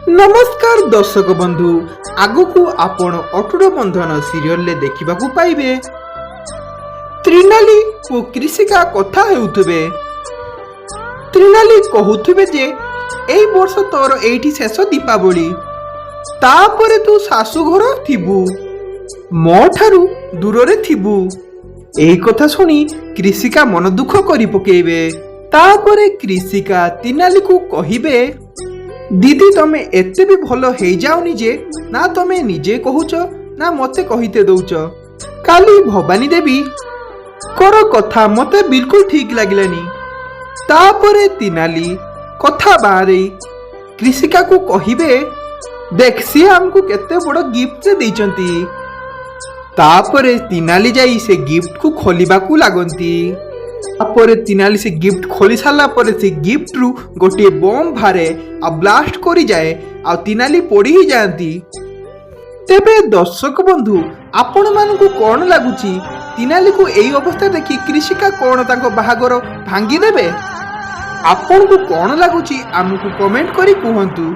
नमस्कार दर्शक बंधु आगु आपण अटूट बंधन सीरियल देखा पाइबे त्रिनाली ओ कृषिका कथा हेउथबे। त्रिनाली कहूथबे जे एई वर्ष तोर एठी शेष दीपावली तापरे तू सासु घर थिबु मो ठारू दूर रे थिबु। एई कथा सुनी कृषिका मन दुख करि पकेइबे। तापरे कृषिका त्रिनाली को कहिबे दीदी तमे एते भी भल हे जाउनी जे ना तमे निजे कहूच ना मते कहिते दउच। काली भवानी देवी कर कथा मते बिल्कुल ठीक लागिलानी। तापरे तिनाली कथा बारे कृषिका को कहिबे देख सी हमको केते बड़ गिफ्ट से देइचंती। तापरे तिनाली जाई से गिफ्ट को खोलिबा को लागंती। तापरे तिनाली से गिफ्ट खोली साला परे से गिफ्ट रु गोटे बम बाहरे आ ब्लास्ट करी जाए आ तिनाली पड़ी ही जाती। तेबे दर्शक बंधु आपण मानकु कोन लागुची तिनाली को एई अवस्था देखि कृषिका कोन ताको बाहागर भांगी देबे? आपण को कोन लागुची हमकु कमेंट करी कहंतु।